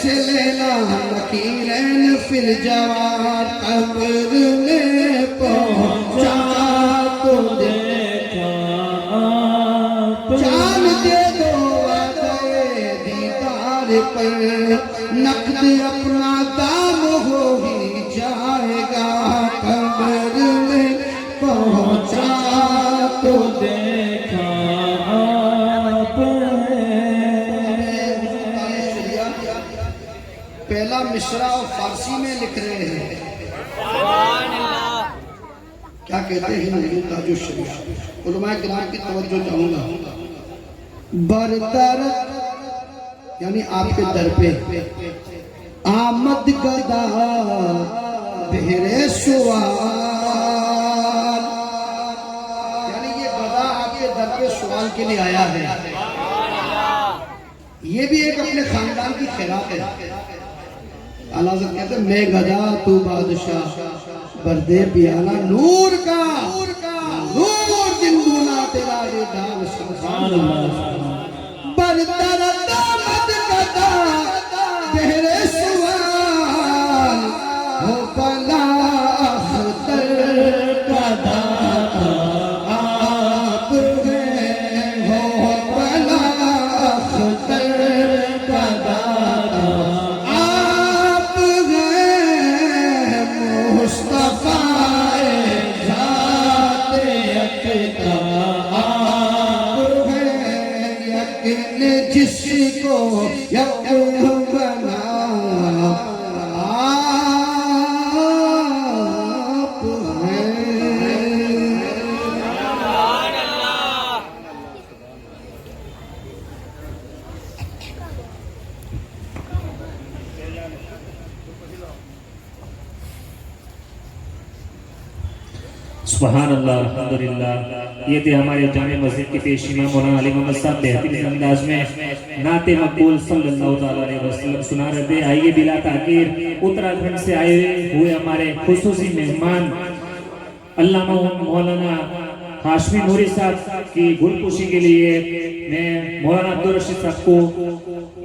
جیسے لیلا نکیرین پھر جوار قبر میں پہنچا تو دیکھا جان دے دو وعدے دیدار پر نقد اپنا دام ہو ہی جائے گا قبر میں پہنچا تو دیکھا پہلا مصرع فارسی میں لکھ رہے ہیں. کیا کہتے ہیں حضور تاج الشریف؟ علماء کرام کی توجہ چاہوں گا. بردر یعنی آپ کے در پہ آمد گدا بہرے سوال، یعنی یہ گدا آپ کے در پہ سوال کے لیے آیا ہے. یہ بھی ایک اپنے خاندان کی خیرات ہے. اللہ حضرت کہتے ہیں میں گدا تو بادشاہ بردے پیالہ نور کا نور دن دونا تیرا ریدان سبحان اللہ. بردر دامد گدا بہرے سوال ہو بلا اختر گدا آپ ہیں ہو بلا اختر گدا آپ ہیں مصطفیٰ ذات اقدا آپ ہیں یقین جس کو یقین بنا آپ ہیں. سبحان اللہ الحمدللہ. یہ تھے ہمارے جامع مسجد کے پیش امام مولانا علی محمد صاحب بہترین انداز میں نعت مقبول صلی اللہ علیہ وسلم سنا رہے تھے. آئیے بلا تاخیر اتراکھنڈ سے آئے ہوئے ہمارے خصوصی مہمان علامہ مولانا ہاشمی نوری صاحب کی گل پوشی کے لیے میں مولانا عبدالرشید صاحب کو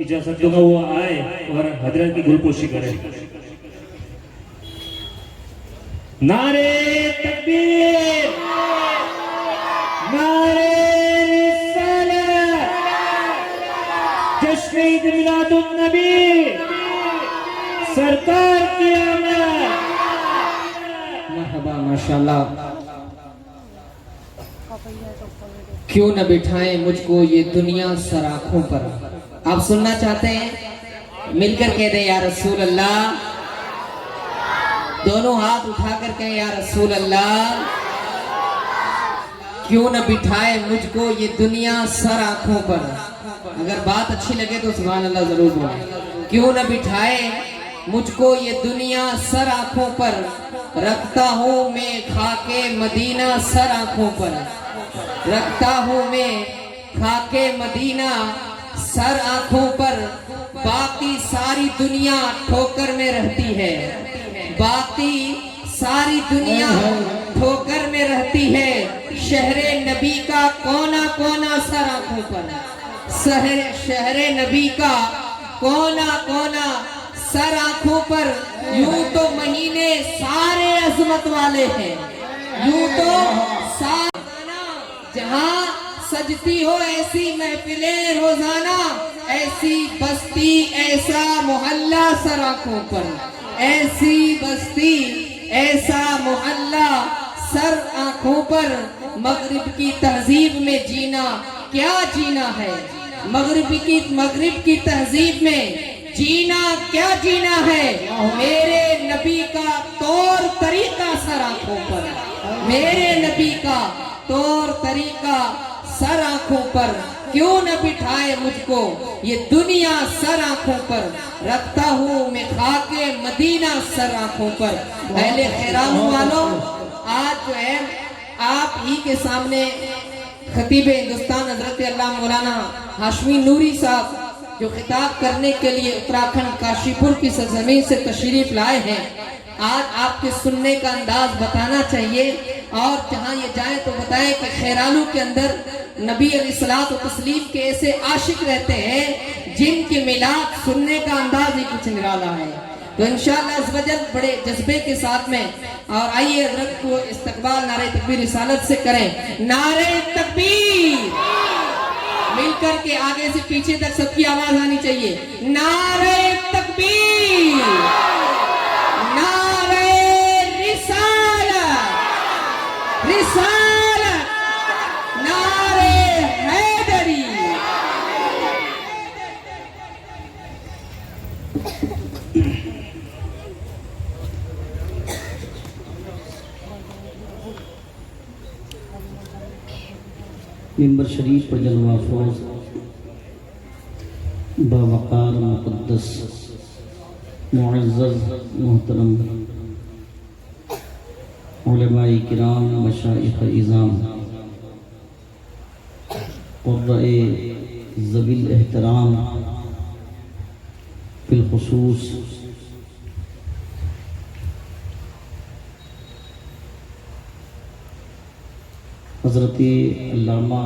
اجازت دوں گا وہ آئے اور حضرت کی گل پوشی کرے. نعرے تکبیر، نعرے رسالت، جشن عید میلاد النبی، سرکار کی آمد. مرحبا ماشاءاللہ. کیوں نہ بٹھائیں مجھ کو یہ دنیا سر آنکھوں پر. آپ سننا چاہتے ہیں؟ مل کر کہہ دیں یا رسول اللہ. دونوں ہاتھ اٹھا کر کہیں یا رسول اللہ. کیوں نہ بٹھائے مجھ کو یہ دنیا سر آنکھوں پر. اگر بات اچھی لگے تو سبحان اللہ ضرور بولیں. کیوں نہ بٹھائے مجھ کو یہ دنیا سر آنکھوں پر. رکھتا ہوں میں خاک مدینہ سر آنکھوں پر. رکھتا ہوں میں خاک مدینہ سر آنکھوں پر. باقی ساری دنیا ٹھوکر میں رہتی ہے. باقی ساری دنیا ٹھوکر میں رہتی ہے. شہر نبی کا کونا کونا سر آنکھوں پر. شہر نبی کا کونا کونا سر آنکھوں پر. یوں تو مہینے سارے عظمت والے ہیں. یوں تو سارے جہاں سجتی ہو ایسی محفلیں روزانہ. ایسی بستی ایسا محلہ سر آنکھوں پر. ایسی بستی ایسا محلہ سر آنکھوں پر. مغرب کی تہذیب میں جینا کیا جینا ہے. مغرب کی تہذیب میں جینا کیا جینا ہے. میرے نبی کا طور طریقہ سر آنکھوں پر. میرے نبی کا طور طریقہ سر آنکھوں پر. کیوں نہ بٹھائے مجھ کو یہ دنیا سر آنکھوں پر. رکھتا ہوں میں خاک مدینہ سر آنکھوں پر. اہل خیرام والوں، آج جو ہے آپ ہی کے سامنے خطیب ہندوستان حضرت علامہ مولانا ہاشمی نوری صاحب جو خطاب کرنے کے لیے اتراکھنڈ کاشی پور کی سرزمین سے تشریف لائے ہیں. آج آپ کے سننے کا انداز بتانا چاہیے اور جہاں یہ جائیں تو بتائیں کہ خیرالو کے اندر نبی علیہ الصلوۃ والتسلیم کے ایسے عاشق رہتے ہیں جن کے میلاد سننے کا انداز ہی کچھ نرالا ہے. تو انشاءاللہ اس وجہ بڑے جذبے کے ساتھ میں اور آئیے حضرت کو استقبال نعرہ تکبیر رسالت سے کریں. نعرہ تکبیر مل کر کے آگے سے پیچھے تک سب کی آواز آنی چاہیے. نعرہ تکبیر، نعرہ رسالت، رسالت، نعرہ حیدری. ممبر شریف پر جلوہ افروز باوقار مقدس معزز محترم علماء کرام، مشائخ اعظام، قرۂ ذوی الاحترام، بالخصوص حضرت علامہ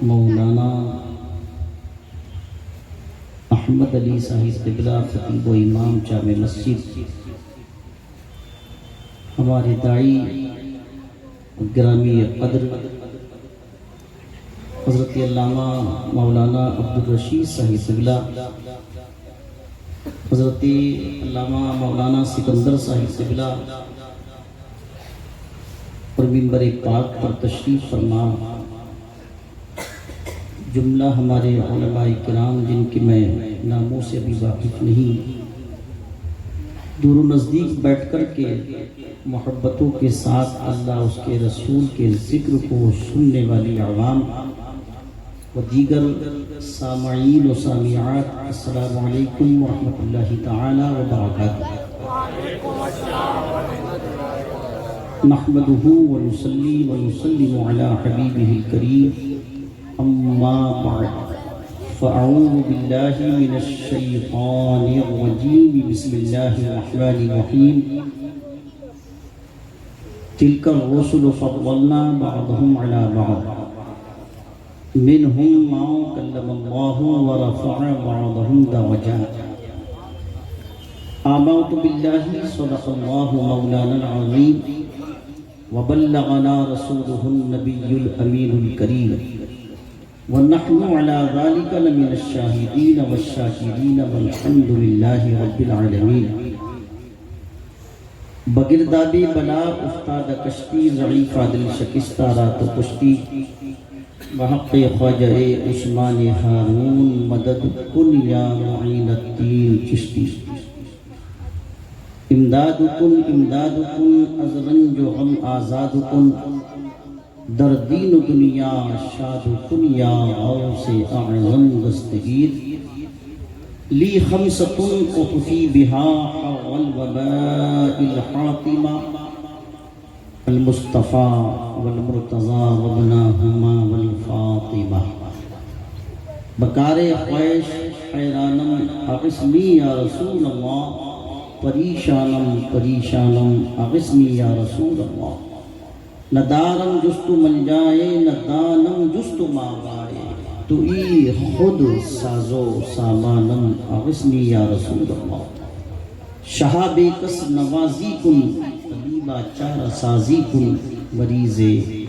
مولانا احمد علی صاحب قبلہ خطیب و امام جامع مسجد، ہمارے داعی گرامی قدر حضرت علامہ مولانا عبدالرشید صاحب قبلہ، حضرت علامہ مولانا سکندر صاحب قبلہ اور منبر پاک پر تشریف فرما جملہ ہمارے علماء کرام جن کے میں ناموں سے ابھی واقف نہیں، دور و نزدیک بیٹھ کر کے محبتوں کے ساتھ اللہ اس کے رسول کے ذکر کو سننے والی عوام و دیگر سامعین و سامعات، السلام علیکم ورحمۃ اللہ تعالی وبرکاتہ. نحمده ونصلي ونسلم على حبيبه الكريم، أما بعد، فأعوذ بالله من الشيطان الرجيم، بسم الله الرحمن الرحيم. تلك الرسل فضلنا بعضهم على بعض، منهم من كلم الله ورفع بعضهم درجات. آمنت بالله صدق الله مولانا العظيم وبلغنا رسوله النبي الأمين الكريم، ونحن على ذلك لمن الشاهدين والشاكرين والحمد لله رب العالمين. بگرداب بلا افتاد کشتی، ضعیف دل شکستہ رات و کشتی، بحق خواجہ عثمان ہارون مدد کن یا معین الدین چشتی. امداد کن از رنج و غم آزاد کن، در دین و دنیا شاد کن یا غوث اعظم دستگیر. لی خمسۃ اخفی بها حر الوباء الحاطمہ، المصطفیٰ والمرتضیٰ وابناہما والفاطمہ. بکار خویش حیرانم اغثنی یا رسول اللہ، پریشانم پریشانم اغثنی یا رسول اللہ. نہ دارم جست ملجائے، نہ دانم جست ماوائے، تو ای خود سازو سامانم اغثنی یا رسول اللہ. شہاب کس نوازی کن، طبیبہ چارہ سازی کن، مریض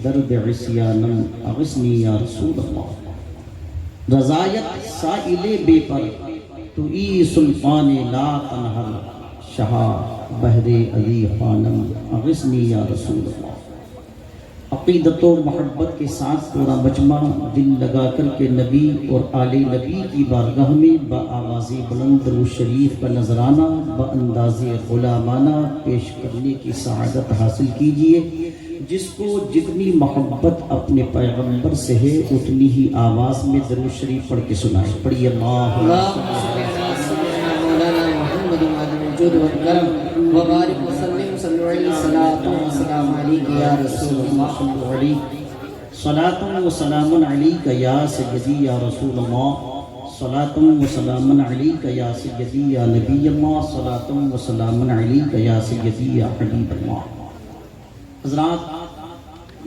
درد عصیانم اغثنی یا رسول اللہ. رضایت سائل بے پر، تو ای سلطان لا تنہر، شہا بحر علی خانم اغثنی یا رسول اللہ. عقیدت و محبت کے ساتھ پورا مجمع دل لگا کر کے نبی اور آل نبی کی بارگاہ میں بآواز بلند درود شریف کا نذرانہ بانداز غلامانہ پیش کرنے کی سعادت حاصل کیجئے. جس کو جتنی محبت اپنے پیغمبر سے ہے اتنی ہی آواز میں درود شریف پڑھ کے سنائے. پڑھیے وبارک وسلم صلی اللہ علیہ وسلم علیہ یا رسول اللہ. صلاۃ و سلام علیک یا سیدی یا رسول اللہ، صلاۃ و سلام علیک یا سیدی یا نبی اللہ، صلاۃ و سلام علیک یا سیدی یا حبیب اللہ. حضرات،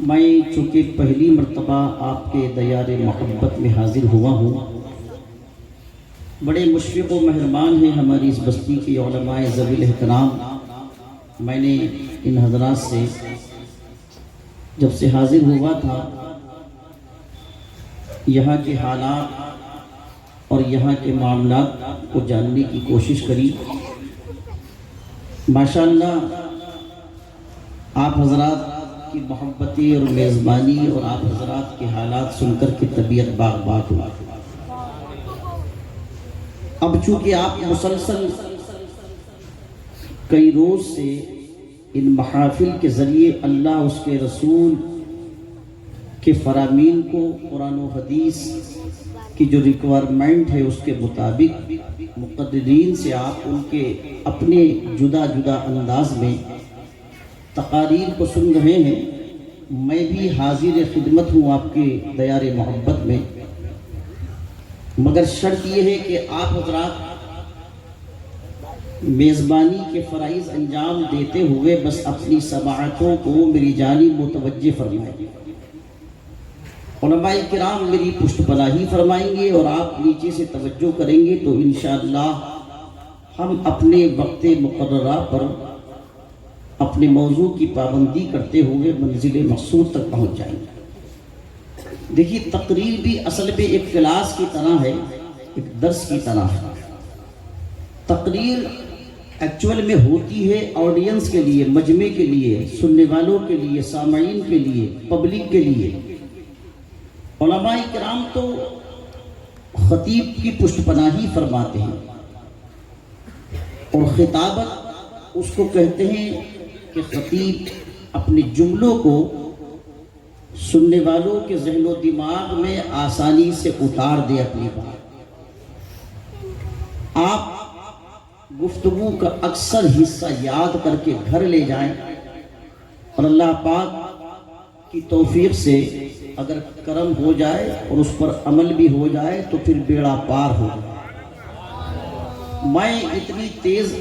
میں چونکہ پہلی مرتبہ آپ کے دیار محبت میں حاضر ہوا ہوں، بڑے مشفق و مہربان ہیں ہماری اس بستی کے علماء ذوی احترام. میں نے ان حضرات سے جب سے حاضر ہوا تھا یہاں کے حالات اور یہاں کے معاملات کو جاننے کی کوشش کری. ماشاءاللہ آپ حضرات کی محبتی اور میزبانی اور آپ حضرات کے حالات سن کر کے طبیعت باغ باغ ہوا. اب چونکہ آپ مسلسل کئی روز سے ان محافل کے ذریعے اللہ اس کے رسول کے فرامین کو قرآن و حدیث کی جو ریکوائرمنٹ ہے اس کے مطابق مقررین سے آپ ان کے اپنے جدا جدا انداز میں تقاریر کو سن رہے ہیں. میں بھی حاضر خدمت ہوں آپ کے دیار محبت میں، مگر شرط یہ ہے کہ آپ حضرات میزبانی کے فرائض انجام دیتے ہوئے بس اپنی سماعتوں کو میری جانب متوجہ فرمائیں. علماء کرام میری پشت پناہی فرمائیں گے اور آپ نیچے سے توجہ کریں گے تو انشاءاللہ ہم اپنے وقت مقررہ پر اپنے موضوع کی پابندی کرتے ہوئے منزل مقصود تک پہنچ جائیں گے. دیکھیے تقریر بھی اصل میں ایک کلاس کی طرح ہے، ایک درس کی طرح ہے. تقریر ایکچول میں ہوتی ہے آڈینس کے لیے، مجمع کے لیے، سننے والوں کے لیے، سامعین کے لیے، پبلک کے لیے. علماء کرام تو خطیب کی پشت پناہی فرماتے ہیں اور خطابت اس کو کہتے ہیں کہ خطیب اپنے جملوں کو سننے والوں کے ذہن و دماغ میں آسانی سے اتار دے اپنی بات. آپ گفتگو کا اکثر حصہ یاد کر کے گھر لے جائیں اور اللہ پاک کی توفیق سے اگر کرم ہو جائے اور اس پر عمل بھی ہو جائے تو پھر بیڑا پار ہو جائے. میں اتنی تیز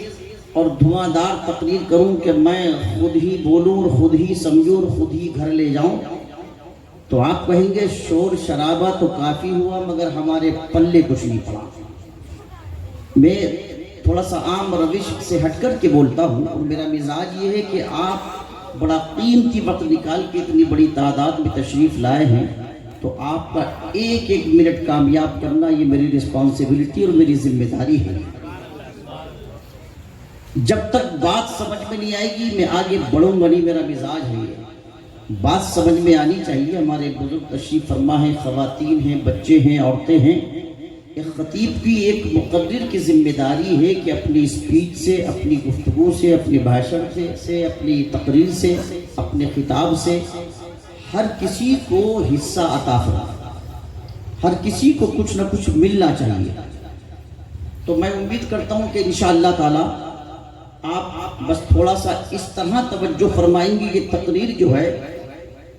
اور دھواں دار تقریر کروں کہ میں خود ہی بولوں اور خود ہی سمجھوں اور خود ہی گھر لے جاؤں تو آپ کہیں گے شور شرابہ تو کافی ہوا مگر ہمارے پلے کچھ نہیں پڑا. میں تھوڑا سا عام روش سے ہٹ کر کے بولتا ہوں اور میرا مزاج یہ ہے کہ آپ بڑا قیمتی وقت نکال کے اتنی بڑی تعداد میں تشریف لائے ہیں تو آپ کا ایک ایک منٹ کامیاب کرنا یہ میری رسپانسبلٹی اور میری ذمہ داری ہے. جب تک بات سمجھ میں نہیں آئے گی میں آگے بڑھوں گا نہیں. میرا مزاج ہے یہ بات سمجھ میں آنی چاہیے. ہمارے بزرگ تشریف فرما ہیں، خواتین ہیں، بچے ہیں، عورتیں ہیں. ایک خطیب کی ایک مقرر کی ذمہ داری ہے کہ اپنی اسپیچ سے، اپنی گفتگو سے، اپنے بھاشن سے، اپنی تقریر سے، اپنے خطاب سے ہر کسی کو حصہ عطا فرمائے. ہر کسی کو کچھ نہ کچھ ملنا چاہیے. تو میں امید کرتا ہوں کہ انشاءاللہ تعالی آپ بس تھوڑا سا اس طرح توجہ فرمائیں گے. یہ تقریر جو ہے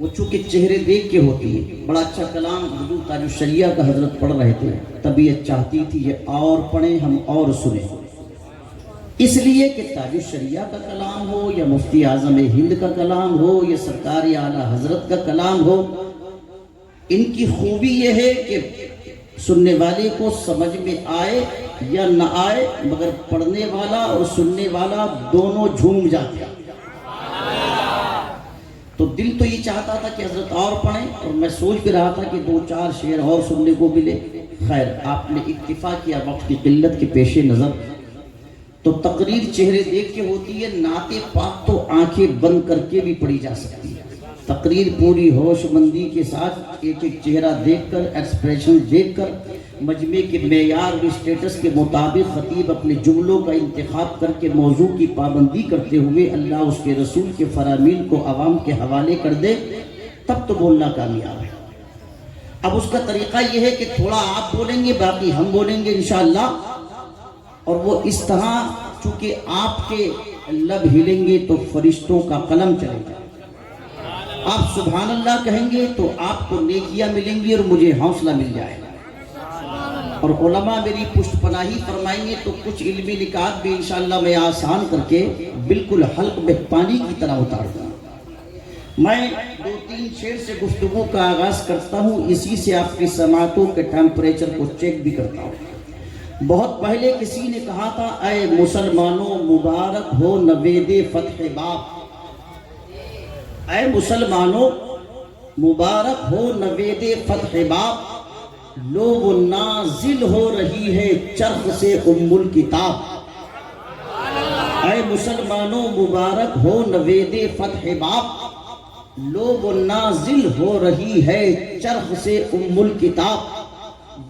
وہ چونکہ چہرے دیکھ کے ہوتی ہے. بڑا اچھا کلام حضور تاج الشریعہ کا حضرت پڑھ رہے تھے. طبیعت چاہتی تھی یہ اور پڑھیں ہم اور سنیں، اس لیے کہ تاج الشریعہ کا کلام ہو یا مفتی اعظم ہند کا کلام ہو یا سرکار اعلیٰ حضرت کا کلام ہو، ان کی خوبی یہ ہے کہ سننے والے کو سمجھ میں آئے یا نہ آئے مگر پڑھنے والا اور سننے والا دونوں جھوم جاتے ہیں. تو دل تو یہ چاہتا تھا کہ حضرت اور پڑھیں اور میں سوچ بھی رہا تھا کہ 2-4 شعر اور سننے کو ملے. خیر آپ نے اکتفا کیا وقت کی قلت کے پیش نظر. تو تقریر چہرے دیکھ کے ہوتی ہے، نعت پاک تو آنکھیں بند کر کے بھی پڑھی جا سکتی ہے. تقریر پوری ہوش مندی کے ساتھ ایک ایک چہرہ دیکھ کر، ایکسپریشن دیکھ کر، مجمع کے معیار اور اسٹیٹس کے مطابق خطیب اپنے جملوں کا انتخاب کر کے موضوع کی پابندی کرتے ہوئے اللہ اس کے رسول کے فرامین کو عوام کے حوالے کر دے تب تو بولنا کامیاب ہے. اب اس کا طریقہ یہ ہے کہ تھوڑا آپ بولیں گے باقی ہم بولیں گے انشاءاللہ. اور وہ اس طرح چونکہ آپ کے لب ہلیں گے تو فرشتوں کا قلم چلے گا. آپ سبحان اللہ کہیں گے تو آپ کو نیکیاں ملیں گی اور مجھے حوصلہ مل جائے گا. اور علماء میری پشت پناہی فرمائیں گے تو کچھ علمی نکات بھی انشاءاللہ میں آسان کر کے بالکل حلق میں پانی کی طرح اتار دوں. میں 2-3 شعر سے گفتگو کا آغاز کرتا ہوں، اسی سے آپ کی سماعتوں کے ٹیمپریچر کو چیک بھی کرتا ہوں. بہت پہلے کسی نے کہا تھا اے مسلمانوں مبارک ہو نوید فتح باب، اے مسلمانوں مبارک ہو نوید فتح باب، لو وہ نازل ہو رہی ہے چرخ سے ام الکتاب۔ اے مسلمانوں مبارک ہو نوید فتح باب، لو وہ نازل ہو رہی ہے چرخ سے ام الکتاب۔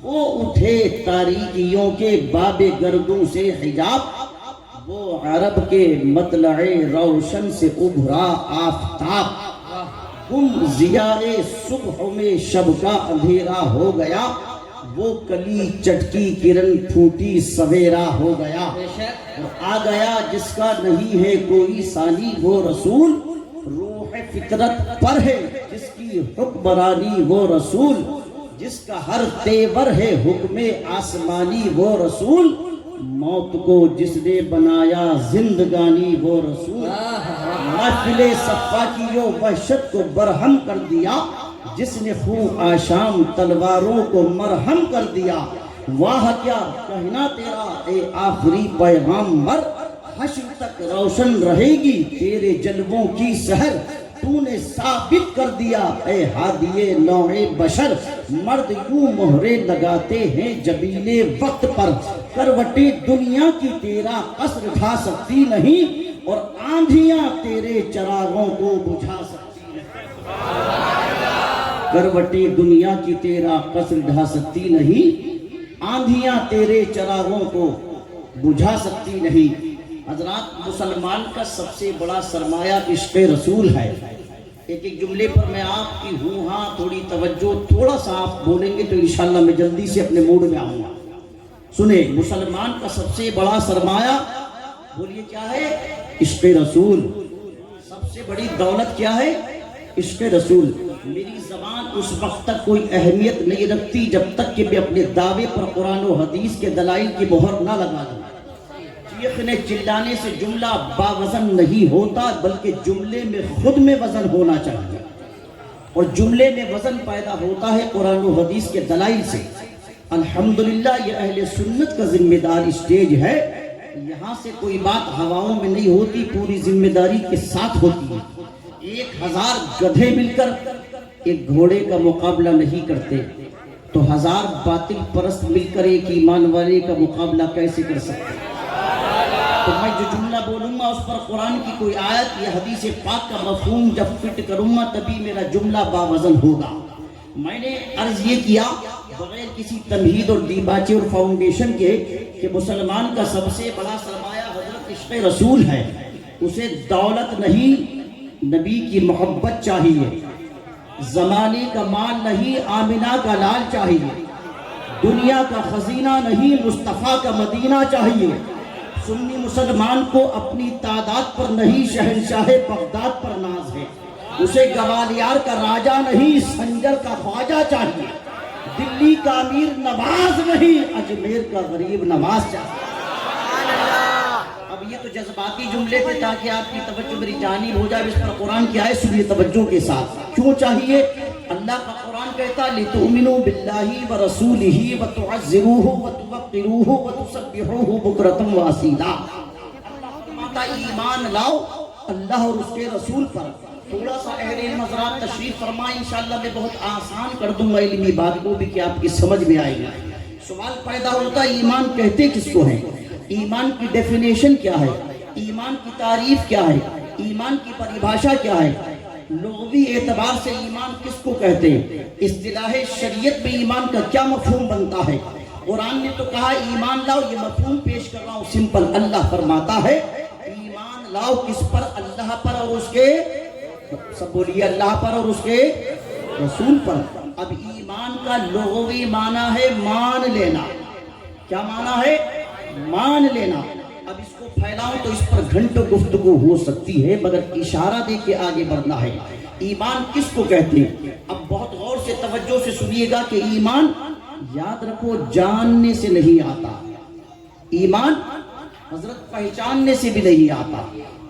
وہ اٹھے تاریکیوں کے باب گردوں سے حجاب، وہ عرب کے مطلع روشن سے ابھرا آفتاب۔ گم ضیاء صبح میں شب کا اندھیرا ہو گیا، وہ کلی چٹکی کرن پھوٹی سویرا ہو گیا۔ اور آ گیا جس کا نہیں ہے کوئی ثانی وہ رسول، روح فطرت پر ہے جس کی حکمرانی وہ رسول، جس کا ہر تیور ہے حکم آسمانی وہ رسول، موت کو جس نے بنایا زندگانی وہ رسول۔ محفل صفا کی وحشت کو برہم کر دیا، جس نے خون آشام تلواروں کو مرہم کر دیا۔ واہ کیا کہنا تیرا اے آخری پیغامبر، حشر تک روشن رہے گی تیرے جلووں کی سحر، تو نے ثابت کر دیا اے ہادی نوع بشر۔ مرد یوں مہرے لگاتے ہیں جبیلے وقت پر، کروٹیں دنیا کی تیرا قصر ڈھا سکتی نہیں، اور آندھیاں تیرے چراغوں کو بجھا سکتی نہیں۔ کروٹیں دنیا کی تیرا قصر ڈھا سکتی نہیں، آندھیاں تیرے چراغوں کو بجھا سکتی نہیں۔ حضرات مسلمان کا سب سے بڑا سرمایہ عشق رسول ہے۔ ایک ایک جملے پر میں آپ کی ہوں ہاں تھوڑی توجہ تھوڑا سا آپ بولیں گے تو انشاءاللہ میں جلدی سے اپنے موڈ میں آؤں گا۔ سنیں، مسلمان کا سب سے بڑا سرمایہ بولیے کیا ہے؟ عشق رسول۔ سب سے بڑی دولت کیا ہے؟ عشق رسول۔ میری زبان اس وقت تک کوئی اہمیت نہیں رکھتی جب تک کہ میں اپنے دعوے پر قرآن و حدیث کے دلائل کی مہر نہ لگا دوں۔ چیخنے چلانے سے جملہ باوزن نہیں ہوتا، بلکہ جملے میں خود میں وزن ہونا چاہیے، اور جملے میں وزن پیدا ہوتا ہے قرآن و حدیث کے دلائل سے۔ الحمدللہ یہ اہل سنت کا ذمہ دار اسٹیج ہے، یہاں سے کوئی بات ہواؤں میں نہیں ہوتی، پوری ذمہ داری کے ساتھ ہوتی ہے۔ 1000 گدھے مل کر ایک گھوڑے کا مقابلہ نہیں کرتے، تو 1000 باطل پرست مل کر ایک ایمان والے کا مقابلہ کیسے کر سکتے؟ تو میں جو جملہ بولوں گا اس پر قرآن کی کوئی آیت یا حدیث پاک کا مفہوم جب فٹ کروں گا تبھی میرا جملہ باوزن ہوگا۔ میں نے عرض یہ کیا بغیر کسی تمہید اور دیباچے اور فاؤنڈیشن کے کہ مسلمان کا سب سے بڑا سرمایہ حضرت عشق رسول ہے۔ اسے دولت نہیں، نبی کی محبت چاہیے، زمانے کا مال نہیں، آمنہ کا لال چاہیے، دنیا کا خزینہ نہیں، مصطفیٰ کا مدینہ چاہیے۔ سنی مسلمان کو اپنی تعداد پر نہیں، شہنشاہ بغداد پر ناز ہے۔ اسے گوالیار کا راجہ نہیں، سنجر کا خواجہ چاہیے، دلی کا امیر نواز نہیں، اجمیر کا غریب نواز چاہیے۔ اب یہ تو جذباتی جملے تھے تاکہ آپ کی توجہ میری جانب ہو جائے، اس پر قرآن کی آیت سنیے توجہ کے ساتھ۔ کیوں چاہیے؟ اللہ کا قرآن کہتا لِتُؤْمِنُوا بِاللَّهِ وَرَسُولِهِ وَتُعَزِّرُوهُ وَتُوَقِّرُوهُ وَتُسَبِّحُوهُ بُكْرَةً وَأَصِيلًا۔ اللہ فرماتا ایمان لاؤ اللہ اور اس کے رسول پر۔ تھوڑا سا اہل علم حضرات تشریف فرمائیں، انشاءاللہ میں بہت آسان کر دوں گا علمی بات کو بھی کہ آپ کی سمجھ میں آئے گا۔ سوال پیدا ہوتا ہے ایمان کہتے کس کو ہیں؟ ایمان کی ڈیفینیشن کیا ہے؟ ایمان کی تعریف کیا ہے؟ ایمان کی پریبھاشا کیا ہے؟ لغوی اعتبار سے ایمان کس کو کہتے ہیں؟ اصطلاح شریعت میں ایمان کا کیا مفہوم بنتا ہے؟ قرآن نے تو کہا ایمان لاؤ، یہ مفہوم پیش کر رہا ہوں سمپل۔ اللہ فرماتا ہے ایمان لاؤ کس پر؟ اللہ پر اور اس کے، سب بولیے اللہ پر اور اس کے رسول پر۔ اب ایمان کا لغوی معنی ہے مان لینا۔ کیا معنی ہے؟ مان لینا۔ اب اس کو پھیلاؤں تو اس پر گھنٹوں گفتگو ہو سکتی ہے، مگر اشارہ دے کے آگے بڑھنا ہے۔ ایمان کس کو کہتے ہیں؟ اب بہت غور سے توجہ سے سنیے گا کہ ایمان یاد رکھو جاننے سے نہیں آتا، ایمان حضرت پہچاننے سے بھی نہیں آتا۔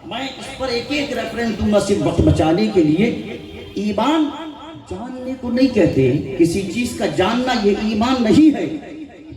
میں اس پر ایک ایک ریفرنس دوں گا صرف وقت بچانے کے لیے۔ ایمان جاننے کو نہیں کہتے، کسی چیز کا جاننا یہ ایمان نہیں ہے۔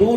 2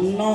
9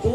2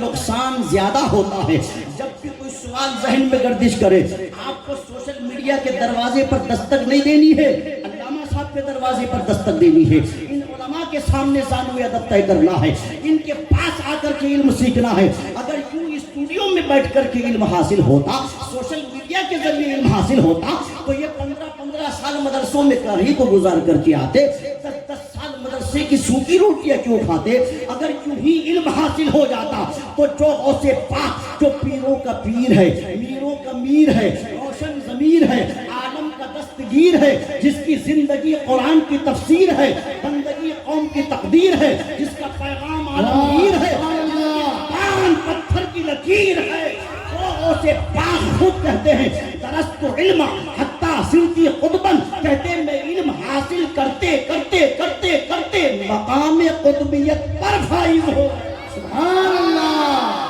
نقصان زیادہ ہوتا ہے. جب بھی کوئی سوال ذہن میں گردش کرے آپ کو سوشل میڈیا کے دروازے پر دستک نہیں دینی ہے, علامہ صاحب کے دروازے پر دستک دینی ہے, ان علماء کے سامنے زانوِ ادب طے کرنا ہے, ان کے پاس آ کر کے علم سیکھنا ہے. اگر یوں اسٹوڈیو میں بیٹھ کر کے علم حاصل ہوتا, سوشل میڈیا کے ذریعے علم حاصل ہوتا, تو یہ 15 سال مدرسوں میں کہیں کو گزار کر کے آتے, 10 سال مدرسے کی سوکھی روٹیاں کیوں کھاتے. اگر یوں ہی علم حاصل ہو جاتا تو جو غوث پاک, جو پیروں کا پیر ہے, میروں کا میر ہے, روشن ضمیر ہے, عالم کا دستگیر ہے, جس کی زندگی قرآن کی تفسیر ہے, بندگی قوم کی تقدیر ہے, جس کا پیغام عالمگیر ہے, پان پتھر کی لکیر ہے, اسے پاک خود کہتے ہیں درست علم حتی صرتی قطباً, کہتے ہیں میں علم حاصل کرتے کرتے کرتے کرتے مقام قطبیت پر فائز ہو. سبحان اللہ.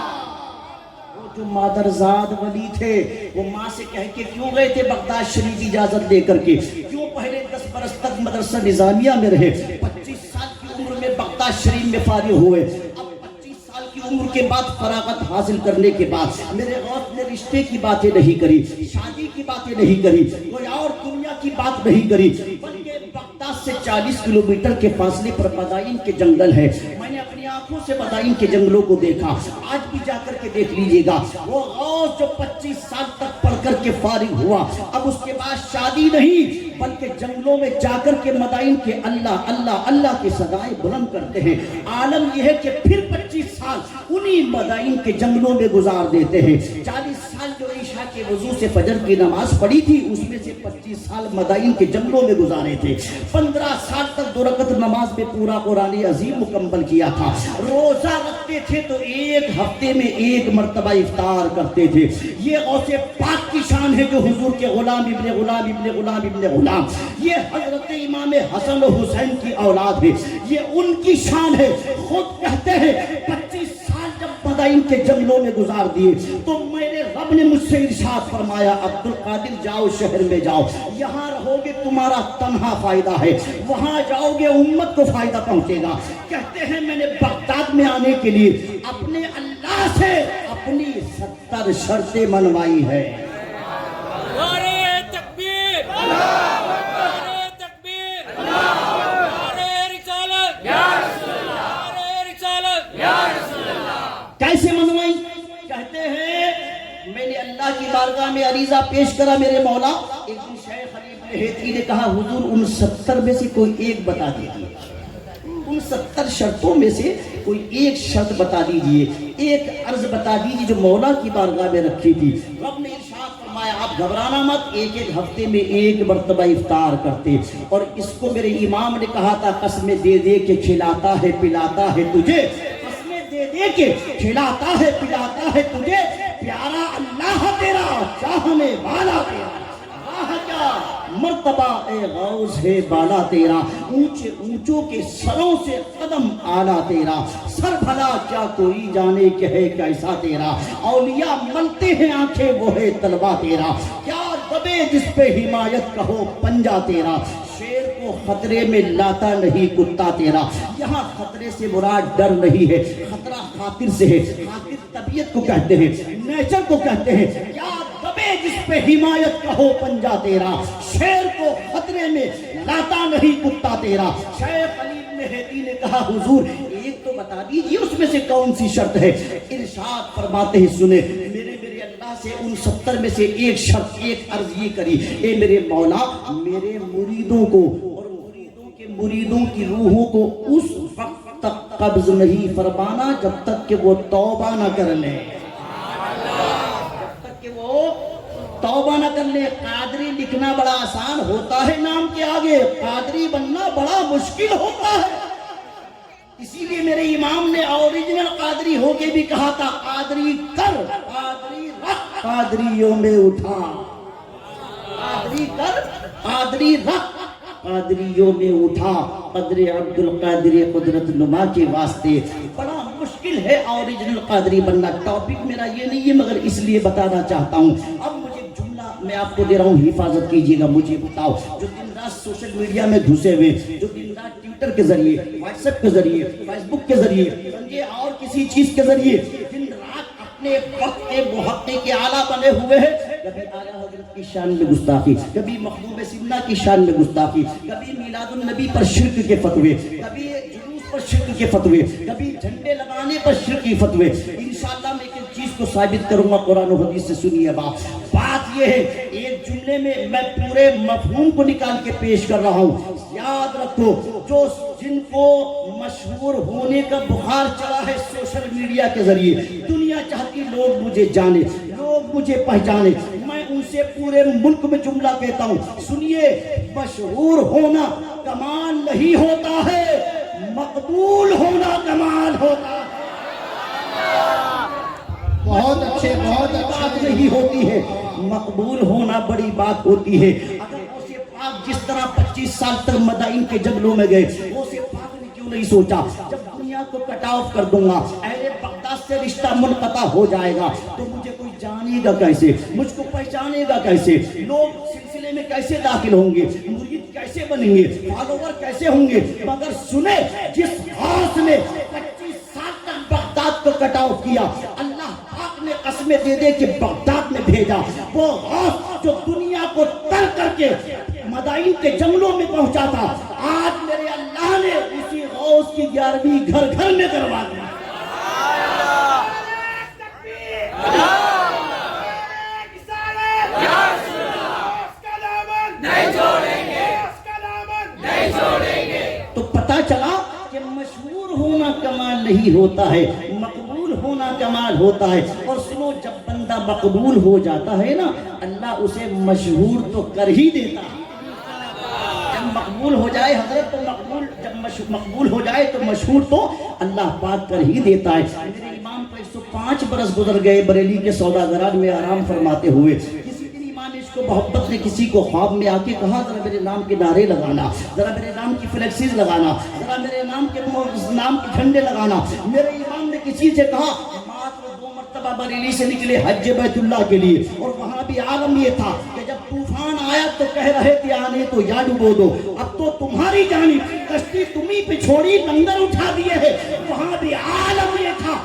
وہ جو مادرزاد ولی تھے وہ ماں سے کہہ کے کیوں گئے تھے بغداد شریف اجازت لے کر کے, کیوں پہلے 10 برس تک مدرسہ نظامیہ میں رہے, 25 سال کی عمر میں بغداد شریف میں فارغ ہوئے. عمر کے بعد فراغت حاصل کرنے کے بعد میرے غوث نے رشتے کی باتیں نہیں کری, شادی کی باتیں نہیں کری, کوئی اور دنیا کی بات نہیں کری, بلکہ بغداد سے 40 کلومیٹر کے فاصلے پر مدائن کے جنگل ہے. میں نے اپنی آنکھوں سے مدائن کے جنگلوں کو دیکھا, آج بھی جا کر کے دیکھ لیجئے گا. وہ غوث جو 25 سال تک پڑھ کر کے فارغ ہوا, اب اس کے بعد شادی نہیں بلکہ جنگلوں میں جا کر کے مدائن کے اللہ اللہ اللہ کی صدائیں بلند کرتے ہیں. عالم یہ ہے کہ پھر 25 سال انہی مدائن کے جنگلوں میں گزار دیتے ہیں. 40 سال جو عشاء کے وضو سے فجر کی نماز پڑھی تھی, اس میں سے 25 سال مدائن کے جنگلوں میں گزارے تھے. 15 سال تک 2 رکعت نماز میں پورا قرآن عظیم مکمل کیا تھا. روزہ رکھتے تھے تو ایک ہفتے میں 1 مرتبہ افطار کرتے تھے. یہ غوث پاک کی شان ہے جو حضور کے غلام ابن غلام ابن غلام ابن غلام, یہ حضرت امام حسن و حسین کی اولاد ہے, یہ ان کی شان ہے. خود کہتے ہیں 25 سال جب مدائن کے جنگلوں میں گزار دیے تو میرے رب نے مجھ سے ارشاد فرمایا, عبد القادر جاؤ شہر میں جاؤ, یہاں رہو گے تمہارا تنہا فائدہ ہے, وہاں جاؤ گے امت کو فائدہ پہنچے گا. کہتے ہیں میں نے بغداد میں آنے کے لیے اپنے اللہ سے اپنی 70 شرطیں منوائی ہے. کیسے منوائی؟ کہتے ہیں میں نے اللہ کی بارگاہ میں عریضہ پیش کرا, میرے مولا. ایک دن شیخ علی بن حیدری نے کہا حضور ان 70 میں سے کوئی ایک بتا دیجئے, ان 70 شرطوں میں سے کوئی ایک شرط بتا دیجئے, ایک عرض بتا دیجئے جو مولا کی بارگاہ میں رکھی تھی. رب نے ارشاد فرمایا آپ گھبرانا مت, ایک ہفتے میں 1 مرتبہ افطار کرتے. اور اس کو میرے امام نے کہا تھا قسمیں دے دے کے کھلاتا ہے پلاتا ہے تجھے, دے دے کے کھلاتا ہے پلاتا ہے تجھے, پیارا اللہ تیرا چاہنے والا تیرا, راہ کیا مرتبہ اے غوث ہے بالا تیرا, اونچے اونچوں کے سروں سے قدم آلا تیرا, سر بھلا کیا کوئی جانے کہ ہے کیسا تیرا, اولیاء ملتے ہیں آنکھیں وہ ہے طلبہ تیرا, کیا دبے جس پہ حمایت کہو پنجا تیرا, شیر کو خطرے میں لاتا نہیں کتا تیرا. یہاں خطرے سے مراد ڈر نہیں ہے, خطرہ خاطر سے ہے. خاطر طبیعت کو کہتے ہیں, نیچر کو کہتے ہیں. کیا دبے جس پہ حمایت کہو پنجا تیرا, شیر کو خطرے میں لاتا نہیں کتا تیرا. شیخ علی بن حیدری نے کہا حضور ایک تو بتا دیجیے اس میں سے کون سی شرط ہے. ارشاد فرماتے ہیں سنے, میرے اللہ سے ان 70 میں سے ایک شرط, ایک عرض یہ کری, اے میرے مولا میرے مریدوں کو اور مریدوں کے مریدوں کی روحوں کو اس وقت تک قبض نہیں فرمانا جب تک کہ وہ توبہ نہ کر لیں, جب تک کہ وہ توبہ نہ کر لیں. قادری لکھنا بڑا آسان ہوتا ہے نام کے آگے, قادری بننا بڑا مشکل ہوتا ہے. اسی لیے میرے امام نے اوریجنل قادری ہو کے بھی کہا تھا قادری کر قادری رکھ قادریوں میں اٹھا, قادری کر قادری رکھ قادریوں میں اٹھا, قدر عبد القادر قدرت نما کے واسطے. بڑا مشکل ہے اوریجنل قادری بننا. ٹاپک میرا یہ نہیں ہے مگر اس لیے بتانا چاہتا ہوں. اب مجھے جملہ میں آپ کو دے رہا ہوں, حفاظت کیجئے گا. مجھے بتاؤ جو دن رات سوشل میڈیا میں گھسے ہوئے, جو دن دن رات ٹویٹر کے ذریعے، واٹس ایپ کے ذریعے، فیس بک کے ذریعے، سمجھے، اور کسی چیز کے ذریعے دن رات اپنے وقت کے محقق کے اعلیٰ بنے ہوئے ہیں. کبھی اعلیٰ حضرت کی شان میں گستاخی، کبھی محبوب سمنہ کی شان میں گستاخی، کبھی میلاد النبی پر شرک کے فتوے، کبھی جلوس پر شرک کے فتوے، کبھی جھنڈے لگانے پر شرک کے فتوے. انشاءاللہ میں ایک چیز کو ثابت کروں گا قرآن و حدیث سے. سنیے بات یہ ہے، ایک جملے میں پورے مفہوم کو نکال کے پیش کر رہا ہوں. یاد رکھو، جن کو مشہور ہونے کا بخار چڑھا ہے سوشل میڈیا کے ذریعے، دنیا چاہتی لوگ مجھے جانے، لوگ مجھے پہچانے، میں ان سے پورے ملک میں جملہ کہتا ہوں، سنیے، مشہور ہونا کمال نہیں ہوتا ہے، مقبول ہونا کمال ہوتا ہے. بہت اچھے، بہت بات نہیں ہوتی ہے، مقبول ہونا بڑی بات ہوتی ہے. اگر غوث پاک جس طرح 25 سال تک مدائن کے جنگلوں میں گئے، غوث پاک نے کیوں نہیں سوچا جب دنیا کو کٹ آف کر دوں گا، اہل بغداد سے رشتہ منقطع ہو جائے گا، تو مجھے کوئی جانے گا کیسے، مجھ کو پہچانے گا کیسے، لوگ سلسلے میں کیسے داخل ہوں گے، مرید کیسے بنیں گے، فالوور کیسے ہوں گے. مگر سنے، جس غوث نے 25 سال تک بغداد کو کٹ آف کیا، اللہ پاک نے قسمیں دے دے کہ بغداد میں بھیجا، وہ غوث جو دنیا کو تر کر کے مدائن کے جنگلوں میں پہنچا تھا، آج میرے اللہ نے اسی غوث کی 11ویں گھر گھر میں کروا دی. تو پتہ چلا کہ مشہور ہونا کمال نہیں ہوتا ہے، مقبول ہونا کمال ہوتا ہے. اور سنو، جب بندہ مقبول ہو جاتا ہے نا، اللہ اسے مشہور تو کر ہی دیتا ہے. جب مقبول ہو جائے حضرت تو جب مقبول ہو جائے تو مشہور تو اللہ پاک کر ہی دیتا ہے. میرے امام کو 105 برس گزر گئے بریلی کے سوداگران میں آرام فرماتے ہوئے. اس کو محبت نے کسی کو خواب میں آ کے کہا، ذرا میرے نام کے نعرے لگانا، ذرا میرے نام کی فلیکسیز لگانا، ذرا میرے نام کے جھنڈے لگانا. میرے امام نے کسی سے کہا، ماتر 2 مرتبہ بریلی سے نکلے حج بیت اللہ کے لیے، اور وہاں بھی عالم یہ تھا کہ جب طوفان آیا تو کہہ رہے تھے آنے تو یا ڈبو دو، اب تو تمہاری جانب کشتی تمہیں پہ چھوڑی، لنگر اٹھا دیے ہے. وہاں بھی عالم یہ تھا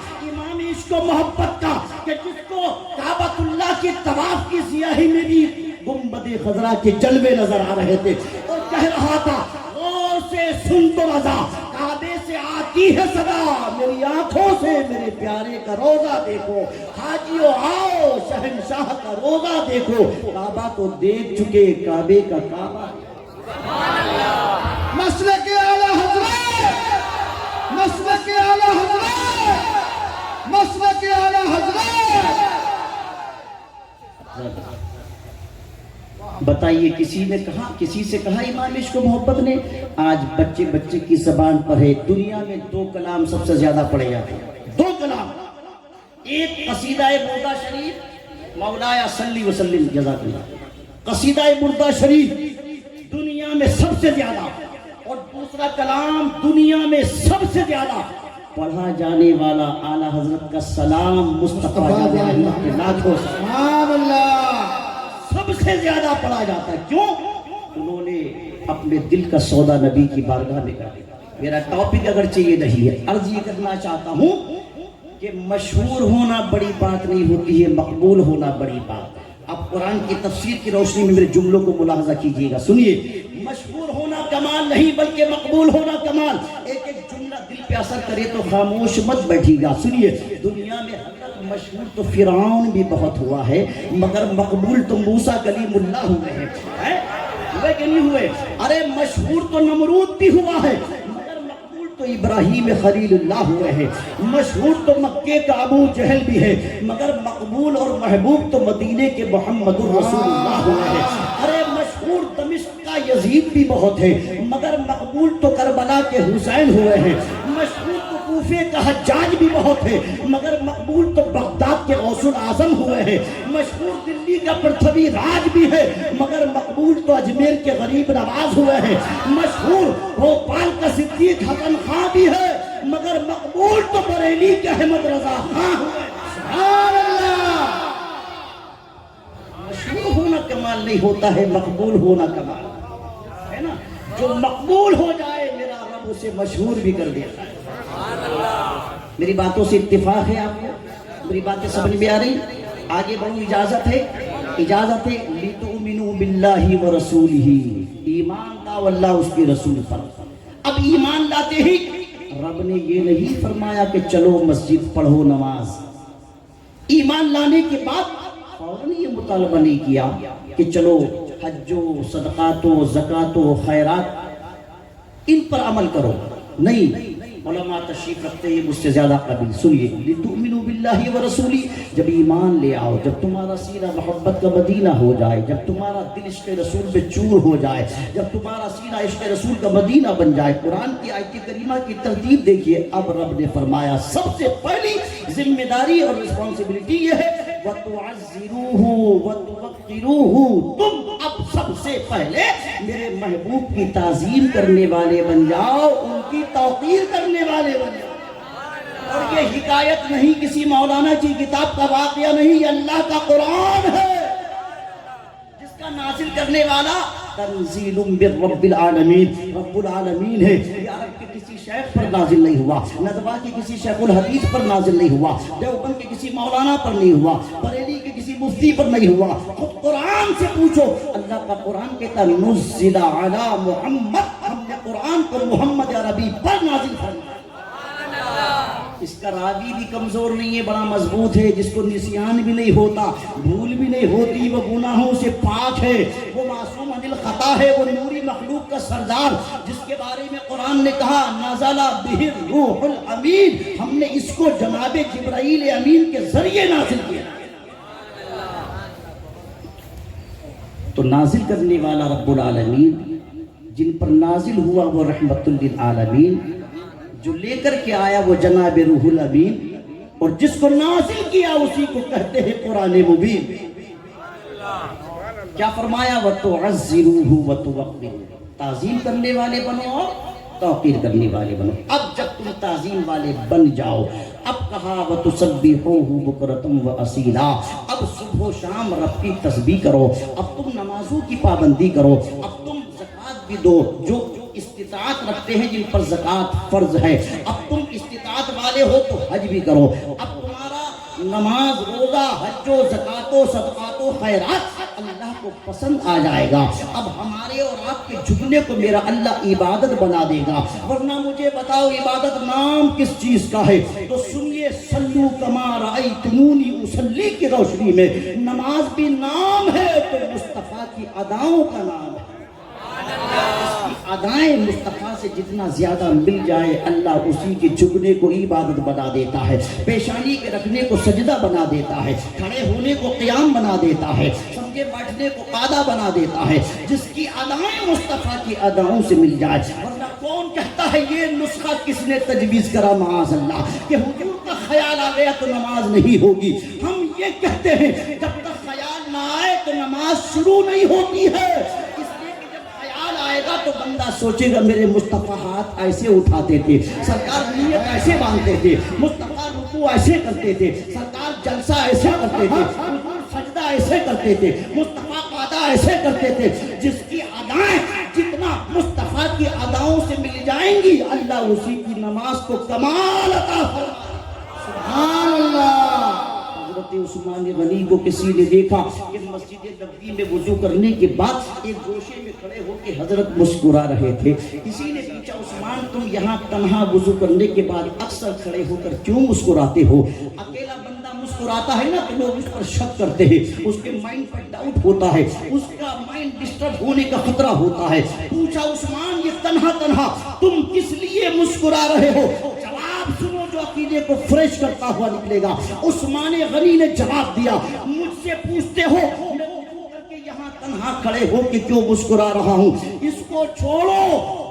عشق و محبت کا کہ جس کو کعبۃ اللہ کی طواف کی سیاہی میں بھی گنبد خضرا کے جلوے نظر آ رہے تھے، اور کہہ رہا تھا، غور سے سن تو رضا، کعبے سے آتی ہے صدا، میری آنکھوں سے میرے پیارے کا روزہ دیکھو، حاجیو آؤ شہنشاہ کا روزہ دیکھو. کعبہ تو دیکھ چکے، کعبے کا کعبہ. مسلک اعلیٰ حضرت، مسلک اعلیٰ حضرت، مسلک اعلیٰ حضرت. بتائیے، کسی سے کہا امام عشق و محبت نے؟ آج بچے کی زبان پر ہے. دنیا میں 2 کلام سب سے زیادہ پڑھے جاتے ہیں، 2 کلام. ایک قصیدہ بردہ شریف، مولایا صلی وسلم جزاک اللہ، قصیدہ بردہ شریف دنیا میں سب سے زیادہ، اور دوسرا کلام دنیا میں سب سے زیادہ پڑھا جانے والا اعلیٰ حضرت کا سلام مصطفیٰ کے لاکھوں سبحان اللہ سب سے زیادہ پڑھا جاتا ہے. کیوں؟ انہوں نے اپنے دل کا سودا نبی کی بارگاہ میں کر دیا. میرا ٹاپک اگرچہ یہ نہیں ہے، عرض یہ کرنا چاہتا ہوں کہ مشہور ہونا بڑی بات نہیں ہوتی ہے، مقبول ہونا بڑی بات. اب قرآن کی تفسیر کی روشنی میں میرے جملوں کو ملاحظہ کیجئے گا. سنیے، مشہور ہونا کمال نہیں بلکہ مقبول ہونا کمال. ایک جملہ دل پہ اثر کرے تو خاموش مت بیٹھی گا. سنیے، دنیا میں مشہور تو فرعون بھی بہت ہوا ہے، مگر مقبول تو موسیٰ کلیم اللہ ہوئے ہیں. ہوئے کہ نہیں ہوئے؟ ارے مشہور تو نمرود بھی ہوا ہے، مگر مقبول تو ابراہیم خلیل اللہ ہوئے ہیں. مشہور تو مکے کا ابو جہل بھی ہے، مگر مقبول اور محبوب تو مدینے کے محمد الرسول اللہ ہوئے ہیں. ارے مشہور دمشق کا یزید بھی بہت ہے، مگر مقبول تو کربلا کے حسین ہوئے ہیں. مشہور تو کوفے کا حجاج بھی بہت ہے، مگر مقبول تو بغداد کے غوث الاعظم ہوئے ہیں. مشہور دلی کا پرتھوی راج بھی ہے، مگر مقبول تو اجمیر کے غریب نواز ہوئے ہیں. مشہور بھوپال کا صدیق حسن خان بھی ہے، مگر مقبول تو بریلی کے احمد رضا خان ہوئے. سبحان اللہ. مشہور ہونا کمال نہیں ہوتا ہے، مقبول ہونا کمال ہے نا. جو مقبول ہو جائے میرا رب اسے مشہور بھی کر دیتا ہے۔ میری باتوں سے اتفاق ہے آپ کو؟ میری باتیں سمجھ میں آ رہی؟ آگے بڑھوں، اجازت ہے؟ اجازت ہے۔ لِتُؤْمِنُوا بِاللَّهِ وَرَسُولِهِ، ایمان لاؤ اللہ اس کے رسول پر۔ اب ایمان لاتے ہی رب نے یہ نہیں فرمایا کہ چلو مسجد پڑھو نماز۔ ایمان لانے کے بعد فوراً یہ مطالبہ نہیں کیا کہ چلو حج و صدقات و زکوٰۃ و خیرات ان پر عمل کرو، نہیں۔ علماء تشریف رکھتے ہیں مجھ سے زیادہ قابل، سنیے، لِتُؤْمِنُوا بِاللَّهِ وَرَسُولِهِ، جب ایمان لے آؤ، جب تمہارا سینہ محبت کا مدینہ ہو جائے، جب تمہارا دل عشق رسول پہ چور ہو جائے، جب تمہارا سینہ عشق رسول کا مدینہ بن جائے، قرآن کی آیت کریمہ کی ترتیب دیکھیے۔ اب رب نے فرمایا سب سے پہلی ذمہ داری اور رسپانسبلٹی یہ ہے وَتُعَزِّرُوهُ وَتُوَقِّرُوهُ، تم اب سب سے پہلے میرے محبوب کی تعظیم کرنے والے بن جاؤ، ان کی توقیر کرنے والے بن جاؤ۔ اور یہ حکایت نہیں کسی مولانا کی کتاب کا واقعہ نہیں، یہ اللہ کا قرآن ہے جس کا نازل کرنے والا تنزیل من رب العالمین، رب العالمین ہے۔ یہ عرب کے کسی شیخ پر نازل نہیں ہوا، ندوہ کے کسی شیخ الحدیث پر نازل نہیں ہوا، دیوبند کے کسی مولانا پر نہیں ہوا، بریلی کے کسی مفتی پر نہیں ہوا، خود قرآن سے پوچھو۔ اللہ کا قرآن کہتا نزل علی محمد، ہم نے قرآن کو محمد عربی پر نازل فرمایا۔ اس کا راوی بھی کمزور نہیں ہے، بڑا مضبوط ہے، جس کو نسیان بھی نہیں ہوتا، بھول بھی نہیں ہوتی، وہ گناہوں سے پاک ہے، وہ معصوم عن الخطا ہے، وہ نوری مخلوق کا سردار، جس کے بارے میں قرآن نے کہا نزل بہ الروح الامین، ہم نے اس کو جناب جبرائیل امین کے ذریعے نازل کیا۔ تو نازل کرنے والا رب العالمین، جن پر نازل ہوا وہ رحمت للعالمین، جو لے کر کے آیا وہ جناب روح الامین، اور جس کو نازل کیا اسی کو کہتے ہیں قرآن مبین۔ کیا فرمایا وَتُعَزِّرُوهُ وَتُوَقِّرُوهُ، تعظیم کرنے والے بنو اور توقیر کرنے والے بنو۔ اب جب تم تعظیم والے بن جاؤ، اب کہا وَتُسَبِّحُوهُ بُكْرَةً وَأَصِيلًا، اب صبح و شام رب کی تسبیح کرو، اب تم نمازوں کی پابندی کرو، اب تم زکوٰۃ بھی دو، جو استطاعت رکھتے ہیں جن پر زکوٰۃ فرض ہے، اب تم استطاعت والے ہو تو حج بھی کرو، اب تمہارا نماز روزہ حج و زکوٰۃ و صدقات و خیرات اللہ کو پسند آ جائے گا۔ اب ہمارے اور آپ کے جھکنے کو میرا اللہ عبادت بنا دے گا۔ ورنہ مجھے بتاؤ عبادت نام کس چیز کا ہے؟ تو سنیے، صلو کما رأیتمونی اصلی کی روشنی میں نماز بھی نام ہے تو مصطفیٰ کی اداؤں کا نام ہے۔ ادائیں مصطفیٰ سے جتنا زیادہ مل جائے اللہ اسی کے جھکنے کو عبادت بنا دیتا ہے، پیشانی کے رکھنے کو سجدہ بنا دیتا ہے، کھڑے ہونے کو قیام بنا دیتا ہے، سمجھے بیٹھنے کو قعدہ بنا دیتا ہے، جس کی ادائیں مصطفیٰ کی اداؤں سے مل جائے۔ ورنہ کون کہتا ہے یہ نسخہ کس نے تجویز کرا معاذ اللہ کہ حضور کا خیال آ گیا تو نماز نہیں ہوگی؟ ہم یہ کہتے ہیں جب تک خیال نہ آئے تو نماز شروع نہیں ہوتی ہے، آئے گا تو بندہ سوچے گا میرے مصطفیٰ ہاتھ ایسے اٹھاتے تھے، سرکار نیت ایسے باندھتے تھے، مصطفیٰ رکوع ایسے کرتے تھے، سرکار جلسہ ایسے کرتے تھے، حضور سجدہ ایسے کرتے تھے، مصطفیٰ قعدہ ایسے کرتے تھے۔ جس کی ادائیں جتنا مصطفیٰ کی اداؤں سے مل جائیں گی اللہ اسی کی نماز کو کمال عطا فرمائے۔ سبحان اللہ۔ حضرت عثمان غنی کو کسی نے دیکھا کہ مسجد نبوی میں وضو کرنے کے بعد ایک گوشے میں کھڑے ہو کے حضرت مسکرا رہے تھے۔ کسی نے پوچھا عثمان تم یہاں تنہا وضو کرنے کے بعد اکثر کھڑے ہو کر کیوں مسکراتے ہو؟ اکیلا بندہ مسکراتا ہے نا تو لوگ اس پر شک کرتے ہیں، اس کے مائنڈ پر ڈاؤٹ ہوتا ہے، اس کا مائنڈ ڈسٹرب ہونے کا خطرہ ہوتا ہے۔ پوچھا عثمان یہ تنہا تنہا تم کس لیے مسکرا رہے ہو؟ جواب سنو جو عقیدے کو فریش کرتا ہوا نکلے گا۔ عثمان غنی نے جواب دیا مجھ سے پوچھتے ہو میں وضو کر کے یہاں تنہا کھڑے ہو کے کیوں مسکرا رہا ہوں؟ اس کو چھوڑو،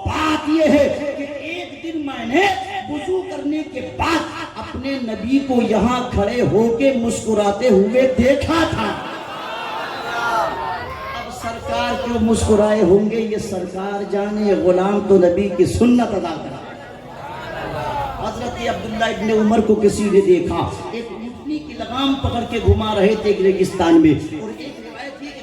بات یہ ہے کہ ایک دن میں نے وضو کرنے کے بعد اپنے نبی کو یہاں کھڑے ہو کے مسکراتے ہوئے دیکھا تھا۔ اب سرکار کیوں مسکرائے ہوں گے یہ سرکار جانے، غلام تو نبی کی سنت ادا کرا۔ حضرت عبداللہ ابن عمر کو کسی نے دیکھا ایک اونٹنی کی لگام پکڑ کے گھما رہے تھے ریگستان میں، اور ایک روایت تھی کہ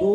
2